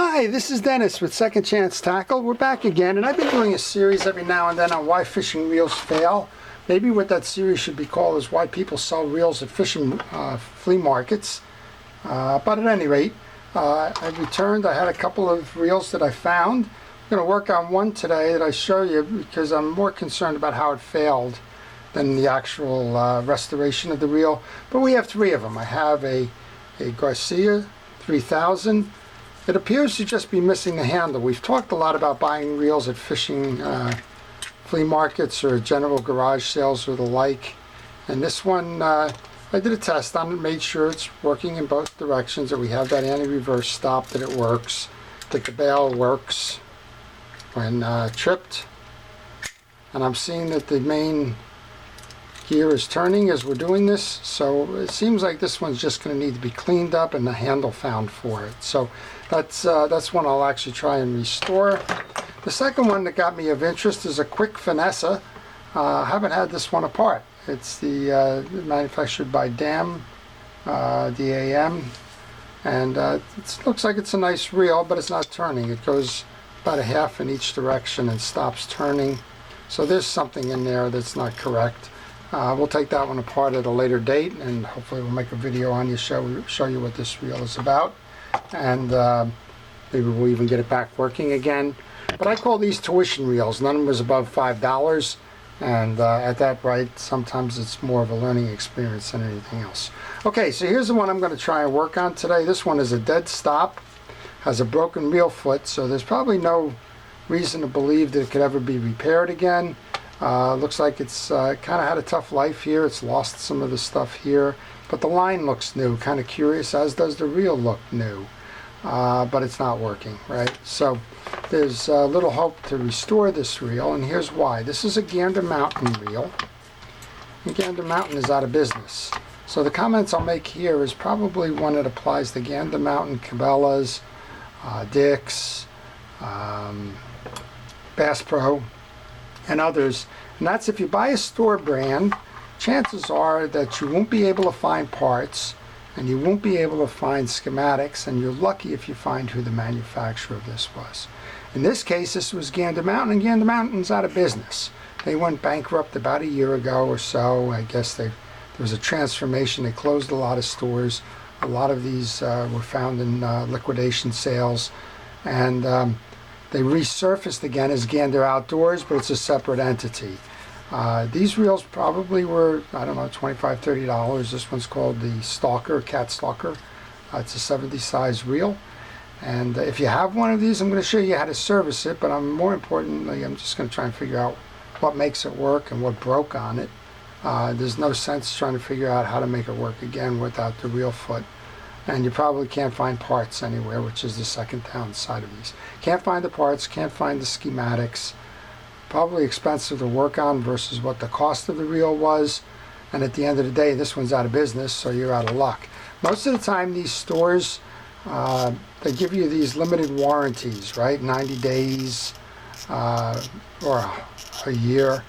Hi, this is Dennis with Second Chance Tackle. We're back again, and I've been doing a series every now and then on why fishing reels fail. Maybe what that series should be called is why people sell reels at fishing flea markets. But at any rate, I returned. I had a couple of reels that I found. I'm going to work on one today that I show you because I'm more concerned about how it failed than the actual restoration of the reel. But we have three of them. I have a Garcia 3000. It appears to just be missing the handle. We've talked a lot about buying reels at fishing flea markets or general garage sales or the like. And this one, I did a test on it, made sure it's working in both directions, that we have that anti-reverse stop, that it works, that the bail works when tripped. And I'm seeing that the main gear is turning as we're doing this, so it seems like this one's just going to need to be cleaned up and the handle found for it. So that's one I'll actually try and restore. The second one that got me of interest is a quick finesse. I haven't had this one apart. It's the manufactured by DAM, DAM, and it looks like it's a nice reel, but it's not turning. It goes about a half in each direction and stops turning. So there's something in there that's not correct. We'll take that one apart at a later date, and hopefully we'll make a video on you, show you what this reel is about, and maybe we'll even get it back working again. But I call these tuition reels. None of them was above $5, and at that rate, sometimes it's more of a learning experience than anything else. Okay, so here's the one I'm going to try and work on today. This one is a dead stop, has a broken reel foot, so there's probably no reason to believe that it could ever be repaired again. Looks like it's kind of had a tough life here. It's lost some of the stuff here, but the line looks new, kind of curious, as does the reel look new, but it's not working, right? So there's little hope to restore this reel, and here's why. This is a Gander Mountain reel, and Gander Mountain is out of business. So the comments I'll make here is probably one that applies to Gander Mountain, Cabela's, Dick's, Bass Pro, and others. And that's if you buy a store brand, chances are that you won't be able to find parts and you won't be able to find schematics, and you're lucky if you find who the manufacturer of this was. In this case, this was Gander Mountain, and Gander Mountain's out of business. They went bankrupt about a year ago or so. I guess there was a transformation. They closed a lot of stores. A lot of these were found in liquidation sales, and they resurfaced again as Gander Outdoors, but it's a separate entity. These reels probably were, I don't know, $25, $30. This one's called the Stalker, Cat Stalker. It's a 70 size reel. And if you have one of these, I'm going to show you how to service it, but more importantly, I'm just going to try and figure out what makes it work and what broke on it. There's no sense trying to figure out how to make it work again without the reel foot. And you probably can't find parts anywhere, which is the second downside of these. Can't find the parts, can't find the schematics. Probably expensive to work on versus what the cost of the reel was. And at the end of the day, this one's out of business, so you're out of luck. Most of the time, these stores, they give you these limited warranties, right? 90 days or a year.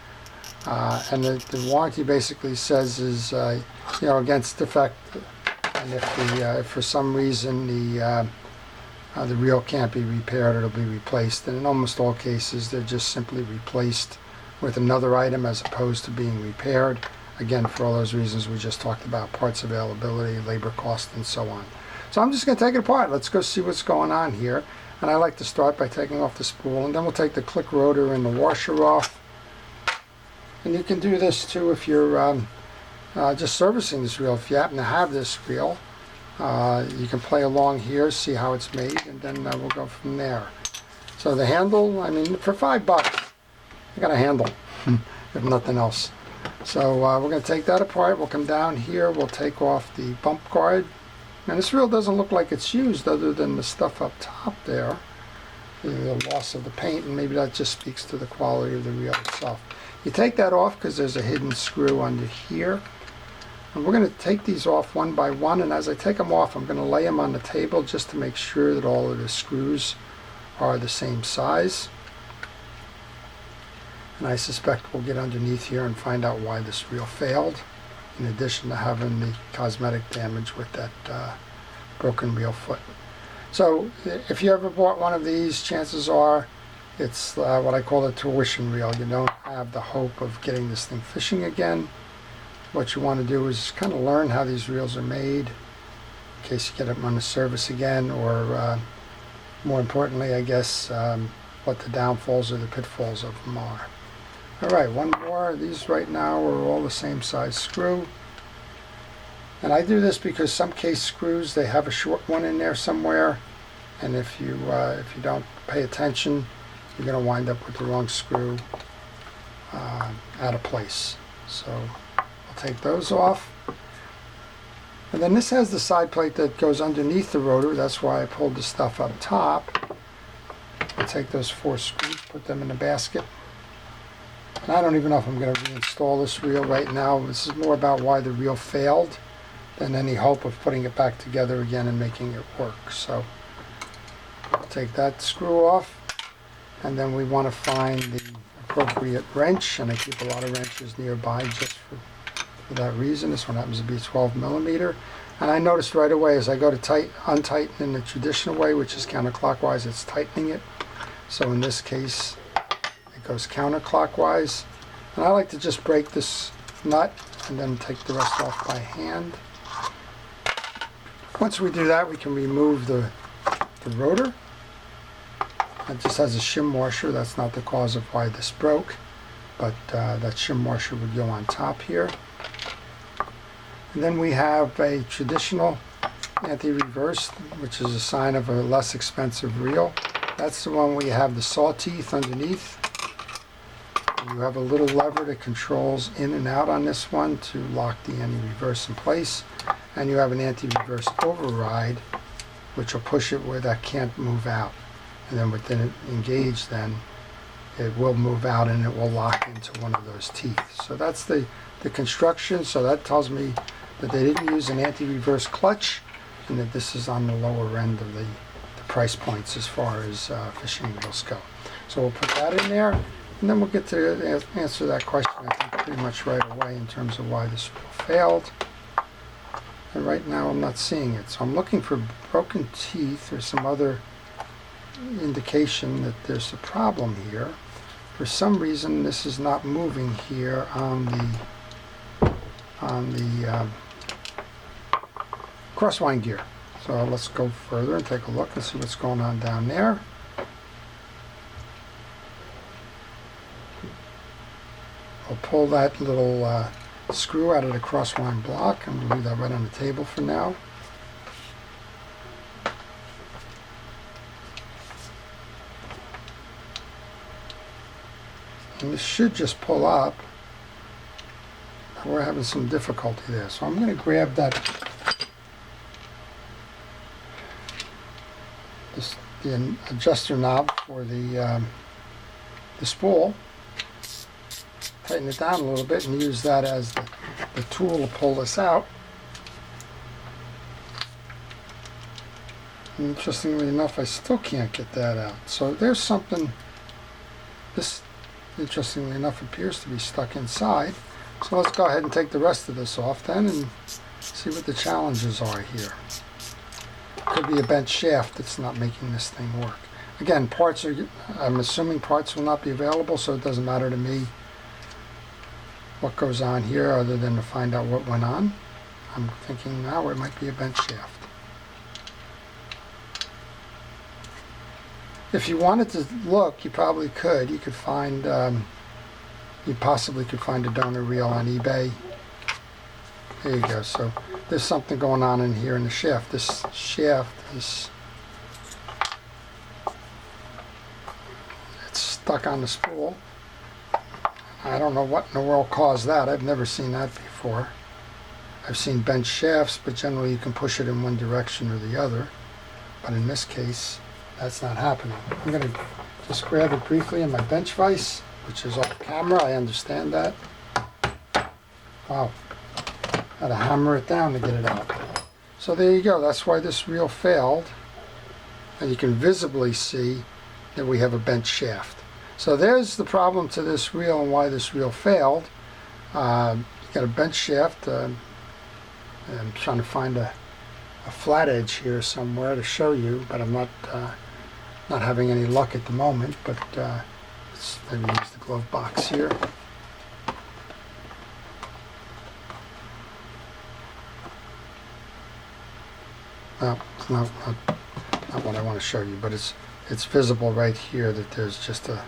And the warranty basically says is, against defect. And if for some reason the reel can't be repaired, it'll be replaced. And in almost all cases, they're just simply replaced with another item as opposed to being repaired. Again, for all those reasons we just talked about, parts availability, labor cost, and so on. So I'm just going to take it apart. Let's go see what's going on here. And I like to start by taking off the spool, and then we'll take the click rotor and the washer off. And you can do this too if you're just servicing this reel. If you happen to have this reel, you can play along here, see how it's made, and then we'll go from there. So the handle, I mean, for $5, you got a handle, if nothing else. So we're going to take that apart. We'll come down here. We'll take off the bump guard. And this reel doesn't look like it's used other than the stuff up top there, the loss of the paint, and maybe that just speaks to the quality of the reel itself. You take that off because there's a hidden screw under here. And we're going to take these off one by one, and as I take them off, I'm going to lay them on the table just to make sure that all of the screws are the same size. And I suspect we'll get underneath here and find out why this reel failed, in addition to having the cosmetic damage with that broken reel foot. So if you ever bought one of these, chances are it's what I call a tuition reel. You don't have the hope of getting this thing fishing again. What you want to do is kind of learn how these reels are made in case you get them on the service again, or more importantly, I guess, what the downfalls or the pitfalls of them are. All right, one more. These right now are all the same size screw. And I do this because some case screws, they have a short one in there somewhere, and if you don't pay attention, you're going to wind up with the wrong screw out of place. So I'll take those off. And then this has the side plate that goes underneath the rotor. That's why I pulled the stuff up top. I'll take those 4 screws, put them in the basket. And I don't even know if I'm going to reinstall this reel right now. This is more about why the reel failed than any hope of putting it back together again and making it work. So I'll take that screw off, and then we want to find the appropriate wrench, and I keep a lot of wrenches nearby just for that reason. This one happens to be 12 millimeter, and I noticed right away as I go to untighten in the traditional way, which is counterclockwise, it's tightening it. So in this case it goes counterclockwise, and I like to just break this nut and then take the rest off by hand. Once we do that, we can remove the rotor. It just has a shim washer. That's not the cause of why this broke, but that shim washer would go on top here. And then we have a traditional anti-reverse, which is a sign of a less expensive reel. That's the one where you have the saw teeth underneath. You have a little lever that controls in and out on this one to lock the anti-reverse in place. And you have an anti-reverse override, which will push it where that can't move out. And then within it engaged, then it will move out and it will lock into one of those teeth. So that's the construction. So that tells me that they didn't use an anti-reverse clutch, and that this is on the lower end of the price points as far as fishing reels go. So we'll put that in there, and then we'll get to answer that question, I think, pretty much right away in terms of why this reel failed. And right now I'm not seeing it. So I'm looking for broken teeth or some other indication that there's a problem here. For some reason this is not moving here on the crosswind gear. So let's go further and take a look and see what's going on down there. I'll pull that little screw out of the crosswind block, and we'll leave that right on the table for now. And this should just pull up. We're having some difficulty there, so I'm going to grab the adjuster knob for the spool, tighten it down a little bit, and use that as the tool to pull this out. And interestingly enough, I still can't get that out. So there's something. This, interestingly enough, appears to be stuck inside. So let's go ahead and take the rest of this off then and see what the challenges are here. Could be a bent shaft that's not making this thing work. Again, I'm assuming parts will not be available, so it doesn't matter to me what goes on here other than to find out what went on. I'm thinking now it might be a bent shaft. If you wanted to look, you probably could. You could find, you possibly could find a donor reel on eBay. There you go. So there's something going on in here in the shaft. This shaft is, it's stuck on the spool. I don't know what in the world caused that. I've never seen that before. I've seen bent shafts, but generally you can push it in one direction or the other. But in this case, that's not happening. I'm going to just grab it briefly in my bench vise, which is off camera. I understand that. Wow. Had to hammer it down to get it out. So there you go. That's why this reel failed. And you can visibly see that we have a bent shaft. So there's the problem to this reel and why this reel failed. You got a bent shaft. I'm trying to find a a flat edge here somewhere to show you, but I'm not having any luck at the moment. But let's maybe use the glove box here. No, it's not what I want to show you, but it's visible right here that there's just a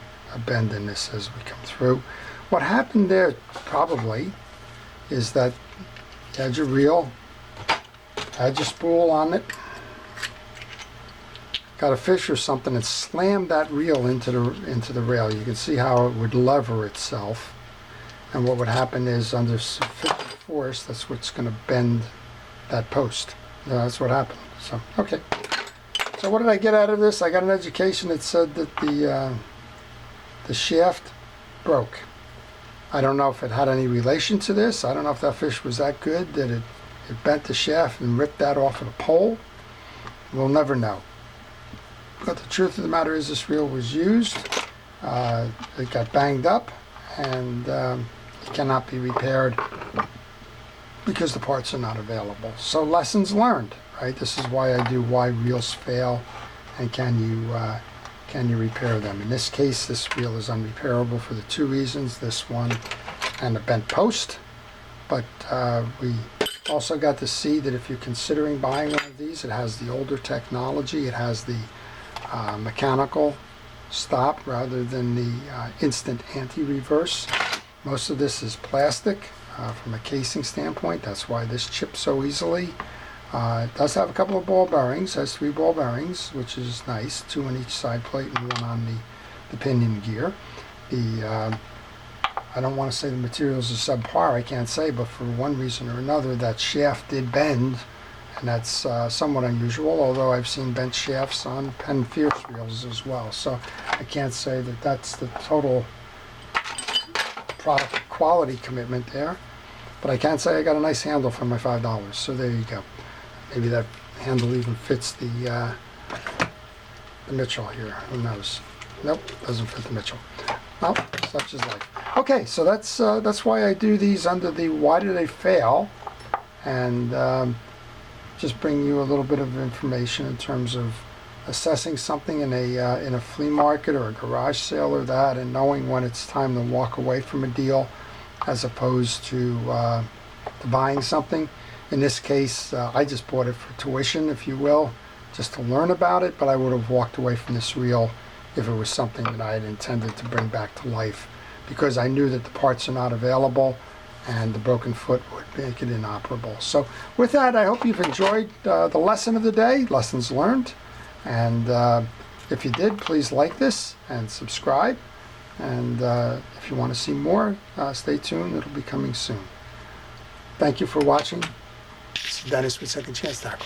bend in this as we come through. What happened there probably is that you had your reel, had your spool on it, got a fish or something and slammed that reel into the rail. You can see how it would lever itself, and what would happen is under sufficient force, that's what's going to bend that post. That's what happened. So, okay. So what did I get out of this? I got an education that said that the shaft broke. I don't know if it had any relation to this. I don't know if that fish was that good that it bent the shaft and ripped that off of the pole. We'll never know. But the truth of the matter is this reel was used. It got banged up, and it cannot be repaired because the parts are not available. So lessons learned, right? This is why I do why reels fail, and can you repair them. In this case, this reel is unrepairable for the two reasons, this one and the bent post. But we also got to see that if you're considering buying one of these, it has the older technology. It has the mechanical stop rather than the instant anti-reverse. Most of this is plastic. From a casing standpoint, that's why this chips so easily. It does have a couple of ball bearings, has 3 ball bearings, which is nice, 2 on each side plate and 1 on the pinion gear. I don't want to say the materials are subpar, I can't say, but for one reason or another that shaft did bend, and that's somewhat unusual, although I've seen bent shafts on Penn Fierce reels as well. So I can't say that that's the total product quality commitment there, but I can say I got a nice handle for my $5. So there you go. Maybe that handle even fits the Mitchell here. Who knows? Nope, doesn't fit the Mitchell. Well, such is life. Okay, so that's why I do these under the why do they fail, and just bring you a little bit of information in terms of assessing something in a flea market or a garage sale or that, and knowing when it's time to walk away from a deal as opposed to buying something. In this case, I just bought it for tuition, if you will, just to learn about it, but I would have walked away from this reel if it was something that I had intended to bring back to life, because I knew that the parts are not available and the broken foot would make it inoperable. So with that, I hope you've enjoyed the lesson of the day, lessons learned. And if you did, please like this and subscribe. And if you want to see more, stay tuned. It'll be coming soon. Thank you for watching. This is Dennis with Second Chance Tackle.